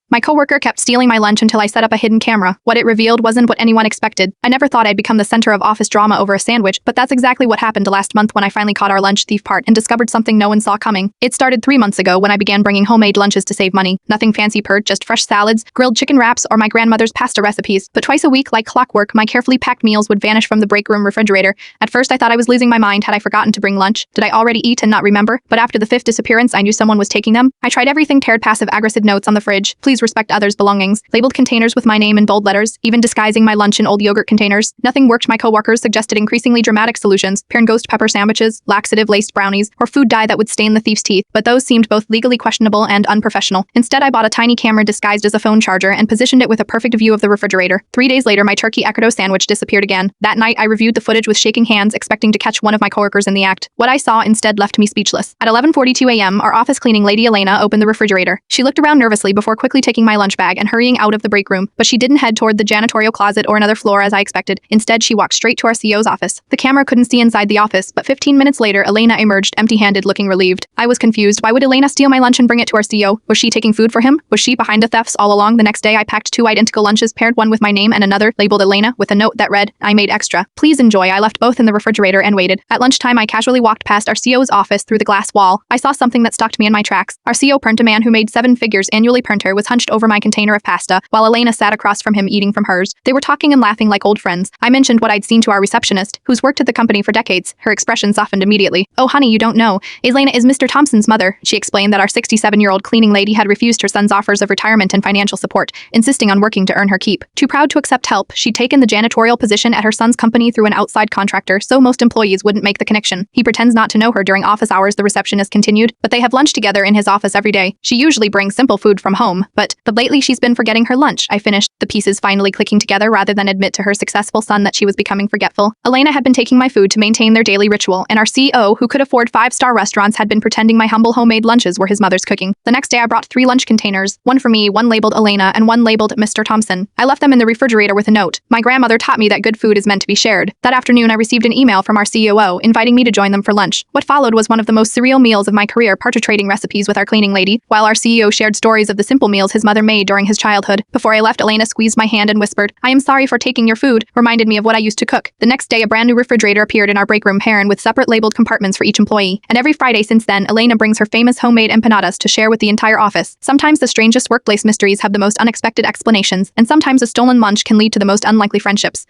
My coworker kept stealing my lunch until I set up a hidden camera. What it revealed wasn't what anyone expected. I never thought I'd become the center of office drama over a sandwich, but that's exactly what happened last month when I finally caught our lunch thief part and discovered something no one saw coming. It started 3 months ago when I began bringing homemade lunches to save money. Nothing fancy pert, just fresh salads, grilled chicken wraps, or my grandmother's pasta recipes. But twice a week, like clockwork, my carefully packed meals would vanish from the break room refrigerator. At first, I thought I was losing my mind. Had I forgotten to bring lunch? Did I already eat and not remember? But after the 5th disappearance, I knew someone was taking them. I tried everything, teared passive-aggressive notes on the fridge. Please respect others' belongings. Labeled containers with my name in bold letters, even disguising my lunch in old yogurt containers. Nothing worked. My coworkers suggested increasingly dramatic solutions, pair and ghost pepper sandwiches, laxative-laced brownies, or food dye that would stain the thief's teeth, but those seemed both legally questionable and unprofessional. Instead, I bought a tiny camera disguised as a phone charger and positioned it with a perfect view of the refrigerator. 3 days later, my turkey avocado sandwich disappeared again. That night, I reviewed the footage with shaking hands, expecting to catch one of my coworkers in the act. What I saw instead left me speechless. At 11:42 a.m., our office cleaning lady Elena opened the refrigerator. She looked around nervously before quickly taking my lunch bag and hurrying out of the break room, but she didn't head toward the janitorial closet or another floor as I expected. Instead, she walked straight to our CEO's office. The camera couldn't see inside the office, but 15 minutes later, Elena emerged, empty-handed, looking relieved. I was confused. Why would Elena steal my lunch and bring it to our CEO? Was she taking food for him? Was she behind the thefts all along? The next day, I packed 2 identical lunches, paired one with my name and another, labeled Elena, with a note that read, "I made extra. Please enjoy." I left both in the refrigerator and waited. At lunchtime, I casually walked past our CEO's office through the glass wall. I saw something that stopped me in my tracks. Our CEO a man who made 7 figures annually printer, was hunched over my container of pasta, while Elena sat across from him eating from hers. They were talking and laughing like old friends. I mentioned what I'd seen to our receptionist, who's worked at the company for decades. Her expression softened immediately. "Oh honey, you don't know. Elena is Mr. Thompson's mother." She explained that our 67-year-old cleaning lady had refused her son's offers of retirement and financial support, insisting on working to earn her keep. Too proud to accept help, she'd taken the janitorial position at her son's company through an outside contractor, so most employees wouldn't make the connection. He pretends not to know her during office hours, the receptionist continued, but they have lunch together in his office every day. She usually brings simple food from home, but lately she's been forgetting her lunch. I finished, the pieces finally clicking together rather than admit to her successful son that she was becoming forgetful. Elena had been taking my food to maintain their daily ritual, and our CEO, who could afford 5-star restaurants, had been pretending my humble homemade lunches were his mother's cooking. The next day I brought 3 lunch containers, one for me, one labeled Elena, and one labeled Mr. Thompson. I left them in the refrigerator with a note. My grandmother taught me that good food is meant to be shared. That afternoon I received an email from our COO inviting me to join them for lunch. What followed was one of the most surreal meals of my career, trading recipes with our cleaning lady, while our CEO shared stories of the simple meals his mother made during his childhood. Before I left, Elena squeezed my hand and whispered, "I am sorry for taking your food," reminded me of what I used to cook. The next day, a brand new refrigerator appeared in our break room, paired with separate labeled compartments for each employee. And every Friday since then, Elena brings her famous homemade empanadas to share with the entire office. Sometimes the strangest workplace mysteries have the most unexpected explanations, and sometimes a stolen lunch can lead to the most unlikely friendships.